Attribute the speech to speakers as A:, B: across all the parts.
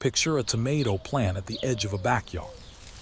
A: Picture a tomato plant at the edge of a backyard.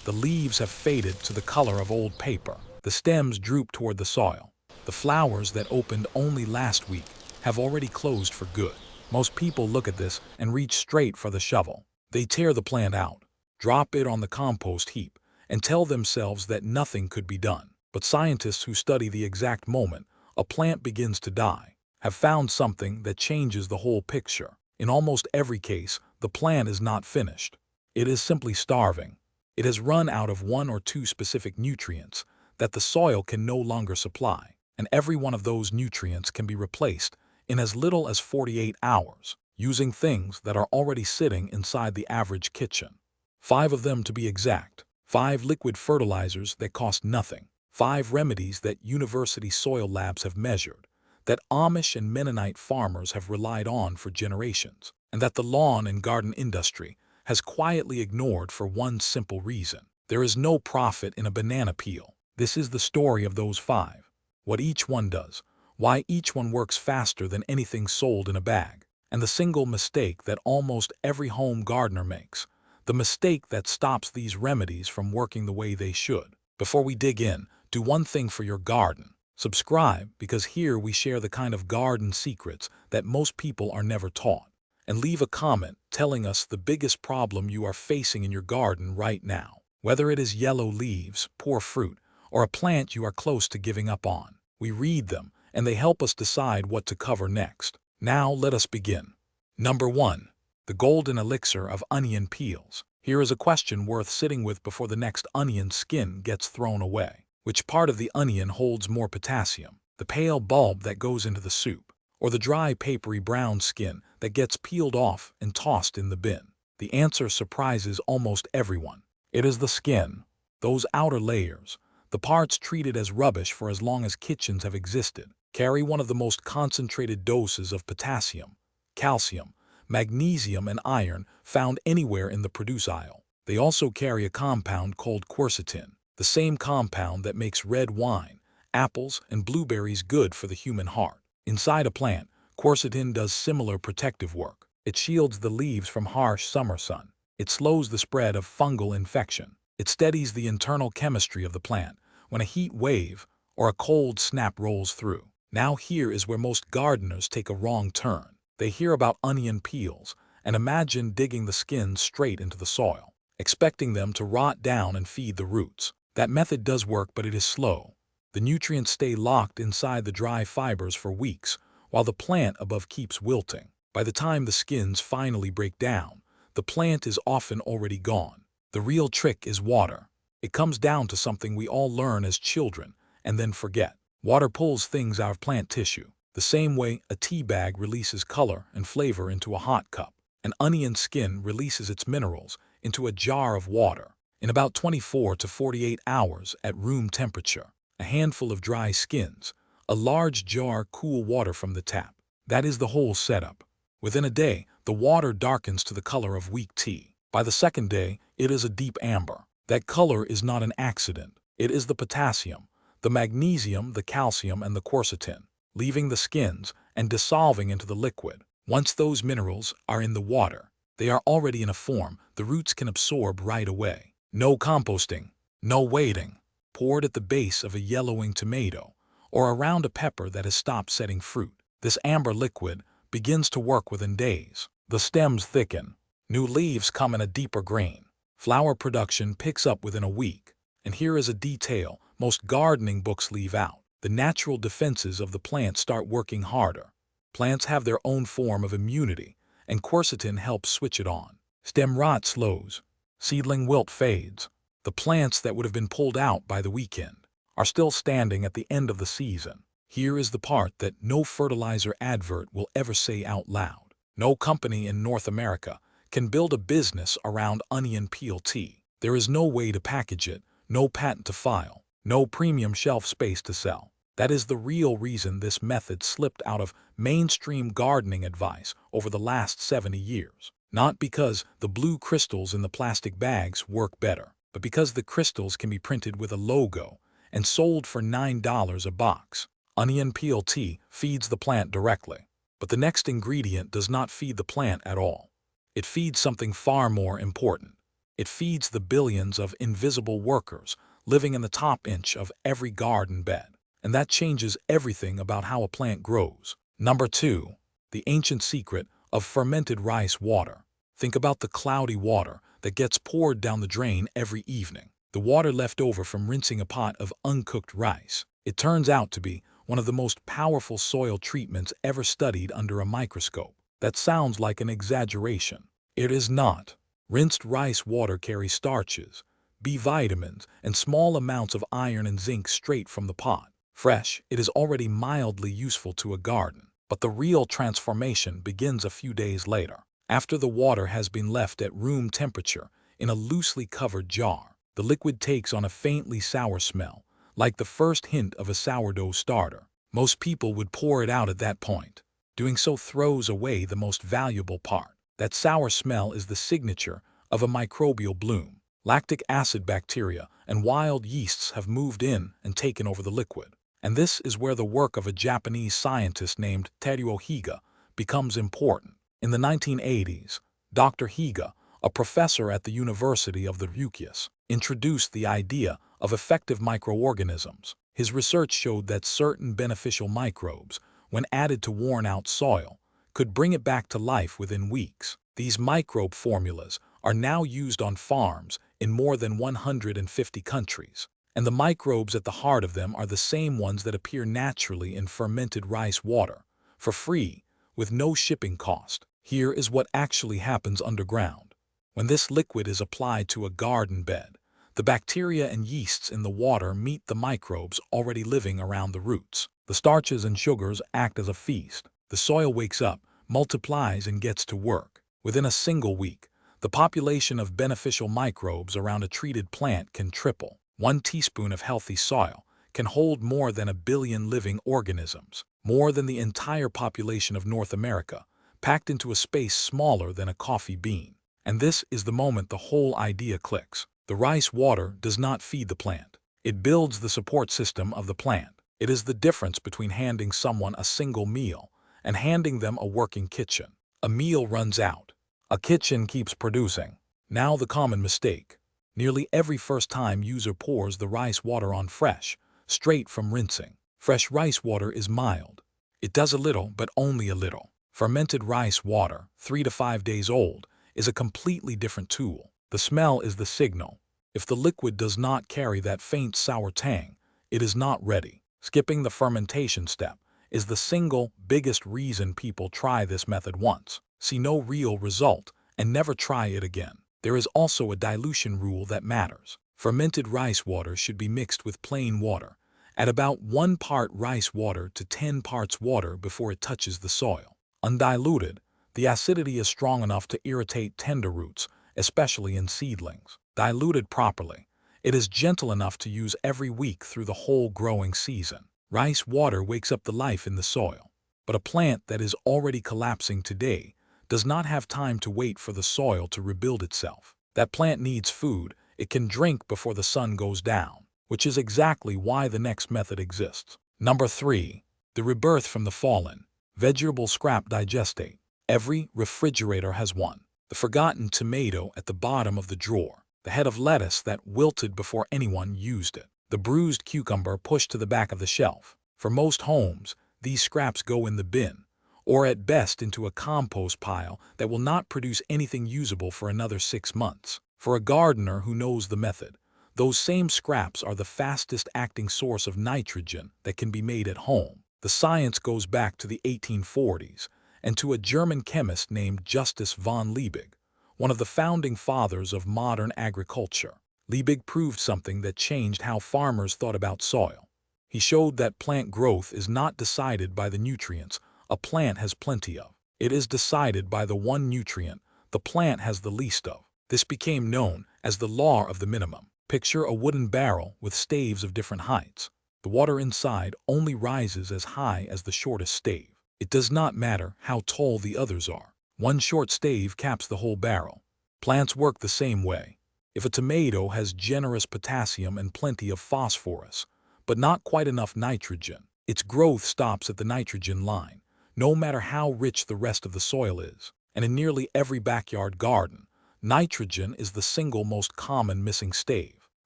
A: The leaves have faded to the color of old paper. The stems droop toward the soil. The flowers that opened only last week have already closed for good. Most people look at this and reach straight for the shovel. They tear the plant out, drop it on the compost heap, and tell themselves that nothing could be done. But scientists who study the exact moment a plant begins to die have found something that changes the whole picture. In almost every case, the plant is not finished. It is simply starving. It has run out of one or two specific nutrients that the soil can no longer supply, and every one of those nutrients can be replaced in as little as 48 hours, using things that are already sitting inside the average kitchen. 5 of them to be exact. 5 liquid fertilizers that cost nothing. 5 remedies that university soil labs have measured, that Amish and Mennonite farmers have relied on for generations, and that the lawn and garden industry has quietly ignored for one simple reason. There is no profit in a banana peel. This is the story of those 5. What each one does, why each one works faster than anything sold in a bag, and the single mistake that almost every home gardener makes, the mistake that stops these remedies from working the way they should. Before we dig in, do one thing for your garden. Subscribe, because here we share the kind of garden secrets that most people are never taught. And leave a comment telling us the biggest problem you are facing in your garden right now. Whether it is yellow leaves, poor fruit, or a plant you are close to giving up on. We read them, and they help us decide what to cover next. Now let us begin. Number 1. The golden elixir of onion peels. Here is a question worth sitting with before the next onion skin gets thrown away. Which part of the onion holds more potassium? The pale bulb that goes into the soup, or the dry papery brown skin that gets peeled off and tossed in the bin? The answer surprises almost everyone. It is the skin. Those outer layers, the parts treated as rubbish for as long as kitchens have existed, carry one of the most concentrated doses of potassium, calcium, magnesium, and iron found anywhere in the produce aisle. They also carry a compound called quercetin, the same compound that makes red wine, apples, and blueberries good for the human heart. Inside a plant, quercetin does similar protective work. It shields the leaves from harsh summer sun. It slows the spread of fungal infection. It steadies the internal chemistry of the plant when a heat wave or a cold snap rolls through. Now here is where most gardeners take a wrong turn. They hear about onion peels and imagine digging the skins straight into the soil, expecting them to rot down and feed the roots. That method does work, but it is slow. The nutrients stay locked inside the dry fibers for weeks, while the plant above keeps wilting. By the time the skins finally break down, the plant is often already gone. The real trick is water. It comes down to something we all learn as children and then forget. Water pulls things out of plant tissue, the same way a tea bag releases color and flavor into a hot cup. An onion skin releases its minerals into a jar of water. In about 24 to 48 hours at room temperature, a handful of dry skins, a large jar cool water from the tap. That is the whole setup. Within a day, the water darkens to the color of weak tea. By the second day, it is a deep amber. That color is not an accident. It is the potassium, the magnesium, the calcium, and the quercetin, leaving the skins and dissolving into the liquid. Once those minerals are in the water, they are already in a form the roots can absorb right away. No composting, no waiting. Poured at the base of a yellowing tomato or around a pepper that has stopped setting fruit. This amber liquid begins to work within days. The stems thicken. New leaves come in a deeper green. Flower production picks up within a week. And here is a detail most gardening books leave out. The natural defenses of the plant start working harder. Plants have their own form of immunity, and quercetin helps switch it on. Stem rot slows. Seedling wilt fades. The plants that would have been pulled out by the weekend are still standing at the end of the season. Here is the part that no fertilizer advert will ever say out loud. No company in North America can build a business around onion peel tea. There is no way to package it, no patent to file, no premium shelf space to sell. That is the real reason this method slipped out of mainstream gardening advice over the last 70 years. Not because the blue crystals in the plastic bags work better, but because the crystals can be printed with a logo and sold for $9 a box. Onion peel tea feeds the plant directly, but the next ingredient does not feed the plant at all. It feeds something far more important. It feeds the billions of invisible workers living in the top inch of every garden bed. And that changes everything about how a plant grows. Number 2. The ancient secret of fermented rice water. Think about the cloudy water that gets poured down the drain every evening. The water left over from rinsing a pot of uncooked rice. It turns out to be one of the most powerful soil treatments ever studied under a microscope. That sounds like an exaggeration. It is not. Rinsed rice water carries starches, B vitamins, and small amounts of iron and zinc straight from the pot. Fresh, it is already mildly useful to a garden. But the real transformation begins a few days later, after the water has been left at room temperature in a loosely covered jar. The liquid takes on a faintly sour smell, like the first hint of a sourdough starter. Most people would pour it out at that point. Doing so throws away the most valuable part. That sour smell is the signature of a microbial bloom. Lactic acid bacteria and wild yeasts have moved in and taken over the liquid. And this is where the work of a Japanese scientist named Teruo Higa becomes important. In the 1980s, Dr. Higa, a professor at the University of the Ryukyus, introduced the idea of effective microorganisms. His research showed that certain beneficial microbes, when added to worn-out soil, could bring it back to life within weeks. These microbe formulas are now used on farms in more than 150 countries. And the microbes at the heart of them are the same ones that appear naturally in fermented rice water, for free, with no shipping cost. Here is what actually happens underground. When this liquid is applied to a garden bed, the bacteria and yeasts in the water meet the microbes already living around the roots. The starches and sugars act as a feast. The soil wakes up, multiplies, and gets to work. Within a single week, the population of beneficial microbes around a treated plant can triple. 1 teaspoon of healthy soil can hold more than 1 billion living organisms, more than the entire population of North America, packed into a space smaller than a coffee bean. And this is the moment the whole idea clicks. The rice water does not feed the plant. It builds the support system of the plant. It is the difference between handing someone a single meal and handing them a working kitchen. A meal runs out. A kitchen keeps producing. Now the common mistake. Nearly every first-time user pours the rice water on fresh, straight from rinsing. Fresh rice water is mild. It does a little, but only a little. Fermented rice water, 3 to 5 days old, is a completely different tool. The smell is the signal. If the liquid does not carry that faint sour tang, it is not ready. Skipping the fermentation step is the single biggest reason people try this method once, see no real result, and never try it again. There is also a dilution rule that matters. Fermented rice water should be mixed with plain water, at about 1 part rice water to 10 parts water before it touches the soil. Undiluted, the acidity is strong enough to irritate tender roots, especially in seedlings. Diluted properly, it is gentle enough to use every week through the whole growing season. Rice water wakes up the life in the soil, but a plant that is already collapsing today does not have time to wait for the soil to rebuild itself. That plant needs food it can drink before the sun goes down, which is exactly why the next method exists. Number 3. The rebirth from the fallen. Vegetable scrap digestate. Every refrigerator has one. The forgotten tomato at the bottom of the drawer. The head of lettuce that wilted before anyone used it. The bruised cucumber pushed to the back of the shelf. For most homes, these scraps go in the bin, or at best into a compost pile that will not produce anything usable for another 6 months. For a gardener who knows the method, those same scraps are the fastest acting source of nitrogen that can be made at home. The science goes back to the 1840s and to a German chemist named Justus von Liebig, one of the founding fathers of modern agriculture. Liebig proved something that changed how farmers thought about soil. He showed that plant growth is not decided by the nutrients a plant has plenty of. It is decided by the one nutrient the plant has the least of. This became known as the law of the minimum. Picture a wooden barrel with staves of different heights. The water inside only rises as high as the shortest stave. It does not matter how tall the others are. One short stave caps the whole barrel. Plants work the same way. If a tomato has generous potassium and plenty of phosphorus, but not quite enough nitrogen, its growth stops at the nitrogen line, no matter how rich the rest of the soil is. And in nearly every backyard garden, nitrogen is the single most common missing stave.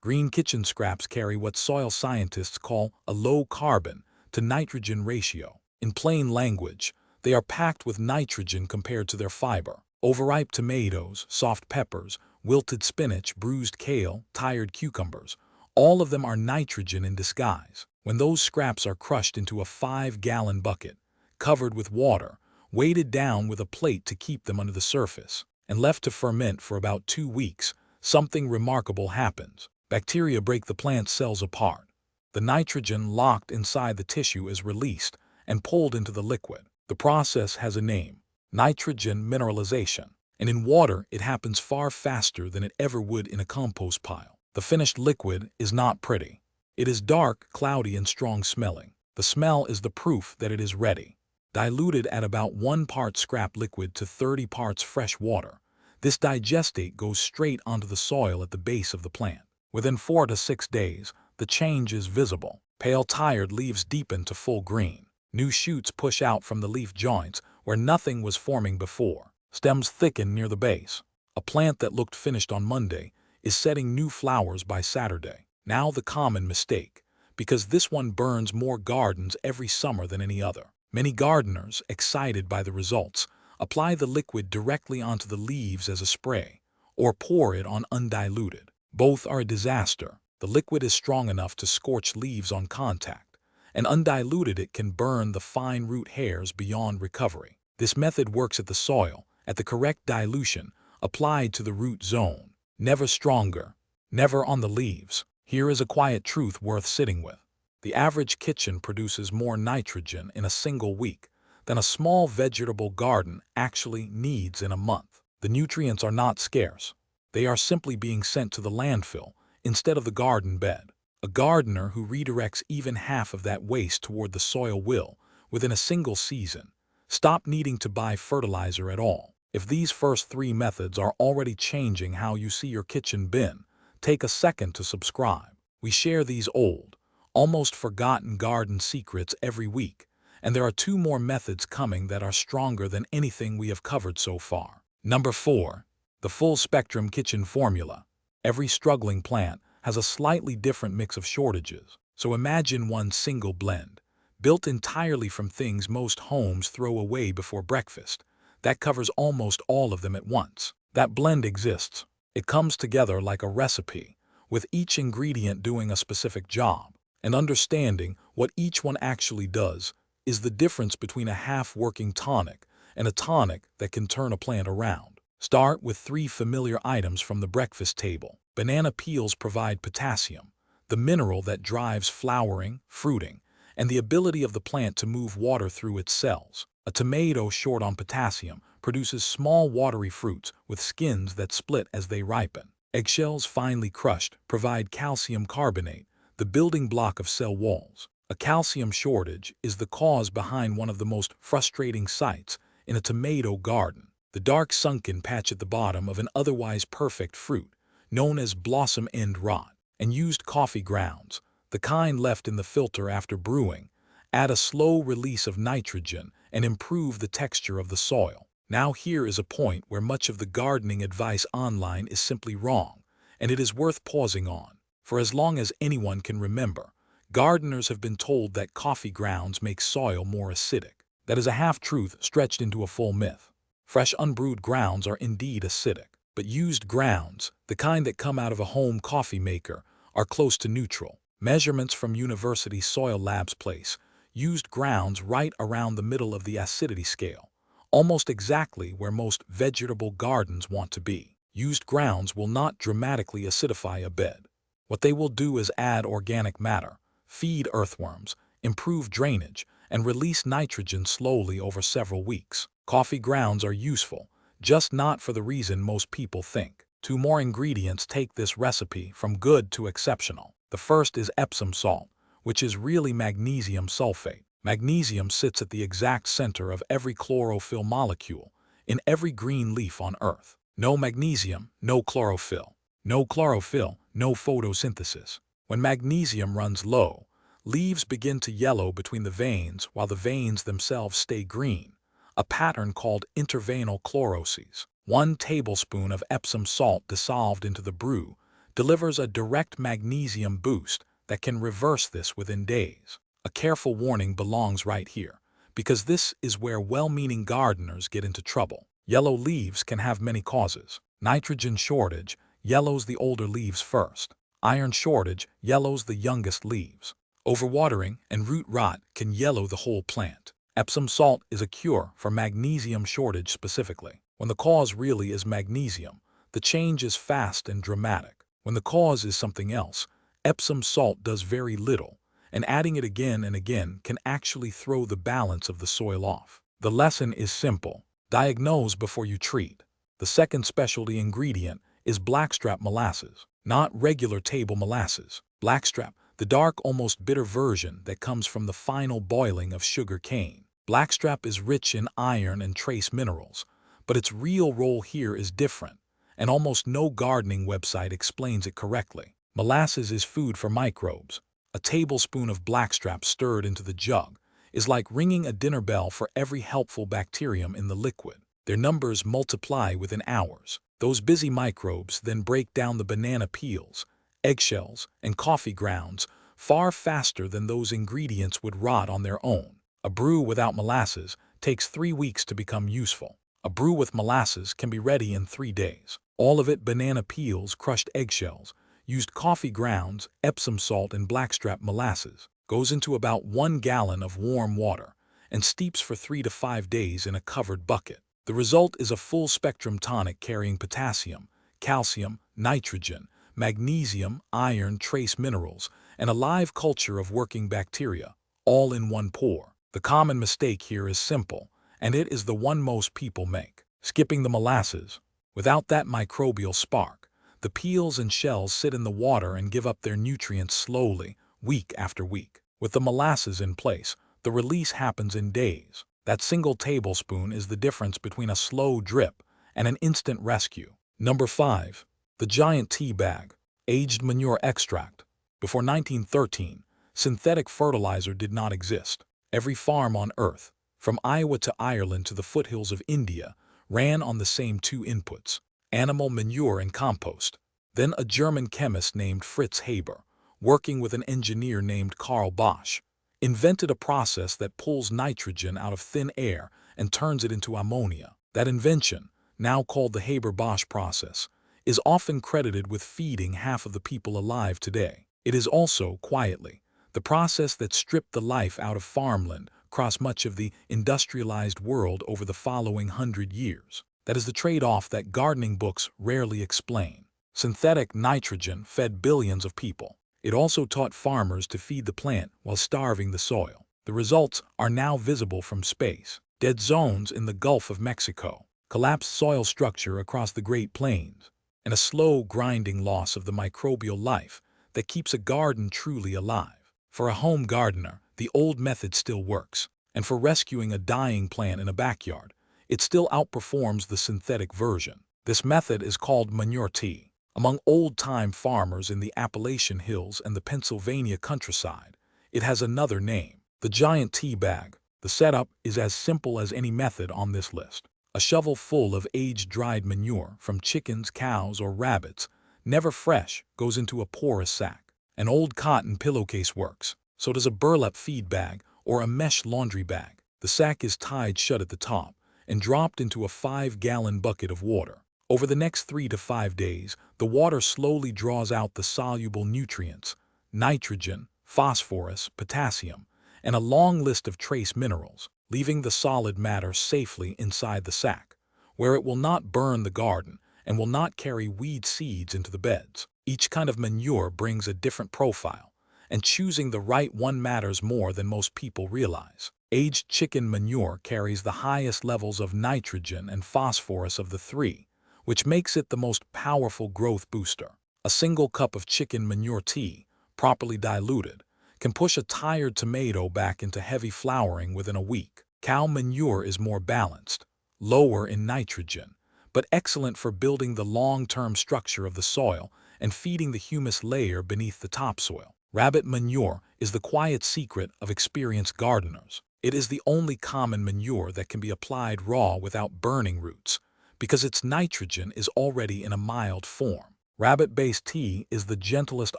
A: Green kitchen scraps carry what soil scientists call a low carbon to nitrogen ratio. In plain language, they are packed with nitrogen compared to their fiber. Overripe tomatoes, soft peppers, wilted spinach, bruised kale, tired cucumbers, all of them are nitrogen in disguise. When those scraps are crushed into a 5-gallon bucket, covered with water, weighted down with a plate to keep them under the surface, and left to ferment for about 2 weeks, something remarkable happens. Bacteria break the plant cells apart. The nitrogen locked inside the tissue is released and pulled into the liquid. The process has a name: nitrogen mineralization. And in water, it happens far faster than it ever would in a compost pile. The finished liquid is not pretty. It is dark, cloudy, and strong-smelling. The smell is the proof that it is ready. Diluted at about 1 part scrap liquid to 30 parts fresh water, this digestate goes straight onto the soil at the base of the plant. Within 4 to 6 days, the change is visible. Pale, tired leaves deepen to full green. New shoots push out from the leaf joints where nothing was forming before. Stems thicken near the base. A plant that looked finished on Monday is setting new flowers by Saturday. Now the common mistake, because this one burns more gardens every summer than any other. Many gardeners, excited by the results, apply the liquid directly onto the leaves as a spray, or pour it on undiluted. Both are a disaster. The liquid is strong enough to scorch leaves on contact, and undiluted it can burn the fine root hairs beyond recovery. This method works at the soil, at the correct dilution, applied to the root zone. Never stronger, never on the leaves. Here is a quiet truth worth sitting with. The average kitchen produces more nitrogen in a single week than a small vegetable garden actually needs in a month. The nutrients are not scarce. They are simply being sent to the landfill instead of the garden bed. A gardener who redirects even half of that waste toward the soil will, within a single season, stop needing to buy fertilizer at all. If these first 3 methods are already changing how you see your kitchen bin, take a second to subscribe. We share these old, almost forgotten garden secrets every week, and there are 2 more methods coming that are stronger than anything we have covered so far. Number 4. The full spectrum kitchen formula. Every struggling plant has a slightly different mix of shortages. So imagine one single blend, built entirely from things most homes throw away before breakfast, that covers almost all of them at once. That blend exists. It comes together like a recipe, with each ingredient doing a specific job. And understanding what each one actually does is the difference between a half-working tonic and a tonic that can turn a plant around. Start with 3 familiar items from the breakfast table. Banana peels provide potassium, the mineral that drives flowering, fruiting, and the ability of the plant to move water through its cells. A tomato short on potassium produces small watery fruits with skins that split as they ripen. Eggshells finely crushed provide calcium carbonate, the building block of cell walls. A calcium shortage is the cause behind one of the most frustrating sights in a tomato garden: the dark sunken patch at the bottom of an otherwise perfect fruit, known as blossom end rot. And used coffee grounds, the kind left in the filter after brewing, add a slow release of nitrogen and improve the texture of the soil. Now here is a point where much of the gardening advice online is simply wrong, and it is worth pausing on. For as long as anyone can remember, gardeners have been told that coffee grounds make soil more acidic. That is a half-truth stretched into a full myth. Fresh unbrewed grounds are indeed acidic, but used grounds, the kind that come out of a home coffee maker, are close to neutral. Measurements from University Soil Labs place used grounds right around the middle of the acidity scale, almost exactly where most vegetable gardens want to be. Used grounds will not dramatically acidify a bed. What they will do is add organic matter, feed earthworms, improve drainage, and release nitrogen slowly over several weeks. Coffee grounds are useful, just not for the reason most people think. 2 more ingredients take this recipe from good to exceptional. The first is Epsom salt, which is really magnesium sulfate. Magnesium sits at the exact center of every chlorophyll molecule in every green leaf on Earth. No magnesium, no chlorophyll. No chlorophyll, no photosynthesis. When magnesium runs low, leaves begin to yellow between the veins while the veins themselves stay green, a pattern called intervenal chloroses. 1 tablespoon of Epsom salt dissolved into the brew delivers a direct magnesium boost that can reverse this within days. A careful warning belongs right here, because this is where well-meaning gardeners get into trouble. Yellow leaves can have many causes. Nitrogen shortage yellows the older leaves first. Iron shortage yellows the youngest leaves. Overwatering and root rot can yellow the whole plant. Epsom salt is a cure for magnesium shortage specifically. When the cause really is magnesium, the change is fast and dramatic. When the cause is something else, Epsom salt does very little, and adding it again and again can actually throw the balance of the soil off. The lesson is simple. Diagnose before you treat. The second specialty ingredient is blackstrap molasses, not regular table molasses. Blackstrap, the dark, almost bitter version that comes from the final boiling of sugar cane. Blackstrap is rich in iron and trace minerals, but its real role here is different, and almost no gardening website explains it correctly. Molasses is food for microbes. A tablespoon of blackstrap stirred into the jug is like ringing a dinner bell for every helpful bacterium in the liquid. Their numbers multiply within hours. Those busy microbes then break down the banana peels, eggshells, and coffee grounds far faster than those ingredients would rot on their own. A brew without molasses takes 3 weeks to become useful. A brew with molasses can be ready in 3 days. All of it banana peels, crushed eggshells, used coffee grounds, Epsom salt, and blackstrap molasses. Goes into about 1 gallon of warm water and steeps for 3 to 5 days in a covered bucket. The result is a full-spectrum tonic carrying potassium, calcium, nitrogen, magnesium, iron, trace minerals, and a live culture of working bacteria, all in one pour. The common mistake here is simple, and it is the one most people make: skipping the molasses. Without that microbial spark, the peels and shells sit in the water and give up their nutrients slowly, week after week. With the molasses in place, the release happens in days. That single tablespoon is the difference between a slow drip and an instant rescue. Number 5. The giant tea bag. Aged manure extract. Before 1913, synthetic fertilizer did not exist. Every farm on Earth, from Iowa to Ireland to the foothills of India, ran on the same 2 inputs: animal manure and compost. Then a German chemist named Fritz Haber, working with an engineer named Karl Bosch, invented a process that pulls nitrogen out of thin air and turns it into ammonia. That invention, now called the Haber-Bosch process, is often credited with feeding half of the people alive today. It is also, quietly, the process that stripped the life out of farmland across much of the industrialized world over the following 100 years. That is the trade-off that gardening books rarely explain. Synthetic nitrogen fed billions of people. It also taught farmers to feed the plant while starving the soil. The results are now visible from space. Dead zones in the Gulf of Mexico, collapsed soil structure across the Great Plains, and a slow, grinding loss of the microbial life that keeps a garden truly alive. For a home gardener, the old method still works, and for rescuing a dying plant in a backyard, it still outperforms the synthetic version. This method is called manure tea. Among old-time farmers in the Appalachian Hills and the Pennsylvania countryside, it has another name: the giant tea bag. The setup is as simple as any method on this list. A shovel full of aged dried manure from chickens, cows, or rabbits, never fresh, goes into a porous sack. An old cotton pillowcase works. So does a burlap feed bag or a mesh laundry bag. The sack is tied shut at the top and dropped into a 5-gallon bucket of water. Over the next 3 to 5 days, the water slowly draws out the soluble nutrients, nitrogen, phosphorus, potassium, and a long list of trace minerals, leaving the solid matter safely inside the sack, where it will not burn the garden and will not carry weed seeds into the beds. Each kind of manure brings a different profile, and choosing the right one matters more than most people realize. Aged chicken manure carries the highest levels of nitrogen and phosphorus of the 3, which makes it the most powerful growth booster. A single cup of chicken manure tea, properly diluted, can push a tired tomato back into heavy flowering within a week. Cow manure is more balanced, lower in nitrogen, but excellent for building the long-term structure of the soil and feeding the humus layer beneath the topsoil. Rabbit manure is the quiet secret of experienced gardeners. It is the only common manure that can be applied raw without burning roots, because its nitrogen is already in a mild form. Rabbit-based tea is the gentlest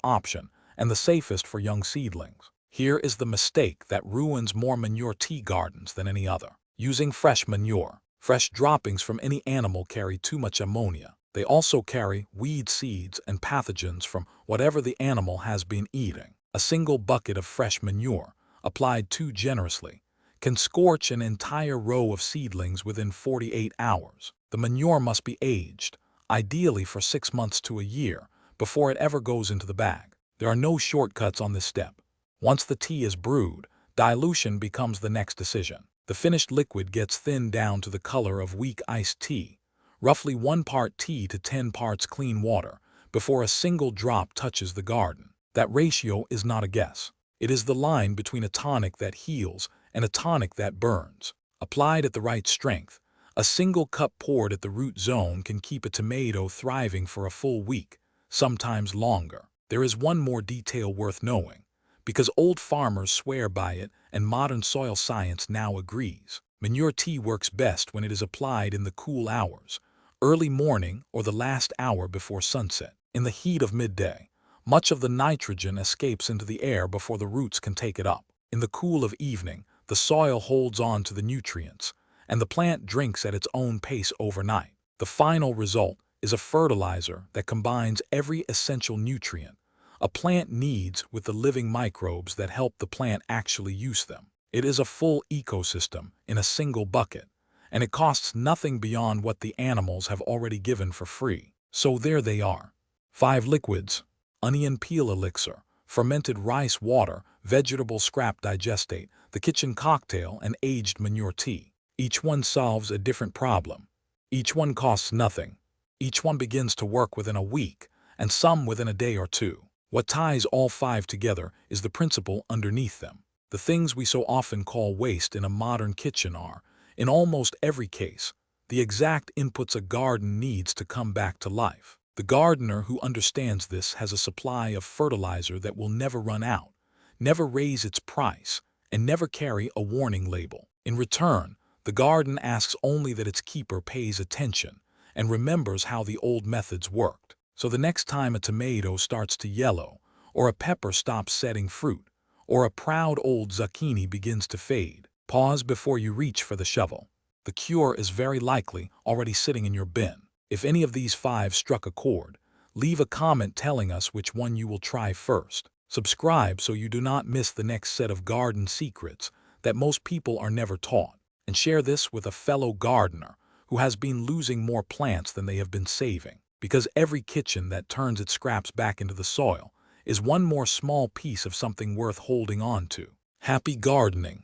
A: option and the safest for young seedlings. Here is the mistake that ruins more manure tea gardens than any other. Using fresh manure. Fresh droppings from any animal carry too much ammonia. They also carry weed seeds and pathogens from whatever the animal has been eating. A single bucket of fresh manure, applied too generously, can scorch an entire row of seedlings within 48 hours. The manure must be aged, ideally for 6 months to a year, before it ever goes into the bag. There are no shortcuts on this step. Once the tea is brewed, dilution becomes the next decision. The finished liquid gets thinned down to the color of weak iced tea, roughly 1 part tea to 10 parts clean water, before a single drop touches the garden. That ratio is not a guess. It is the line between a tonic that heals and a tonic that burns. Applied at the right strength, a single cup poured at the root zone can keep a tomato thriving for a full week, sometimes longer. There is one more detail worth knowing, because old farmers swear by it and modern soil science now agrees. Manure tea works best when it is applied in the cool hours, early morning or the last hour before sunset. In the heat of midday, much of the nitrogen escapes into the air before the roots can take it up. In the cool of evening, the soil holds on to the nutrients, and the plant drinks at its own pace overnight. The final result is a fertilizer that combines every essential nutrient a plant needs with the living microbes that help the plant actually use them. It is a full ecosystem in a single bucket, and it costs nothing beyond what the animals have already given for free. So there they are. 5 liquids: onion peel elixir, fermented rice water, vegetable scrap digestate, the kitchen cocktail, and aged manure tea. Each one solves a different problem. Each one costs nothing. Each one begins to work within a week, and some within a day or two. What ties all 5 together is the principle underneath them. The things we so often call waste in a modern kitchen are, in almost every case, the exact inputs a garden needs to come back to life. The gardener who understands this has a supply of fertilizer that will never run out, never raise its price, and never carry a warning label. In return, the garden asks only that its keeper pays attention and remembers how the old methods worked. So the next time a tomato starts to yellow, or a pepper stops setting fruit, or a proud old zucchini begins to fade, pause before you reach for the shovel. The cure is very likely already sitting in your bin. If any of these 5 struck a chord, leave a comment telling us which one you will try first. Subscribe so you do not miss the next set of garden secrets that most people are never taught, and share this with a fellow gardener who has been losing more plants than they have been saving. Because every kitchen that turns its scraps back into the soil is one more small piece of something worth holding on to. Happy gardening!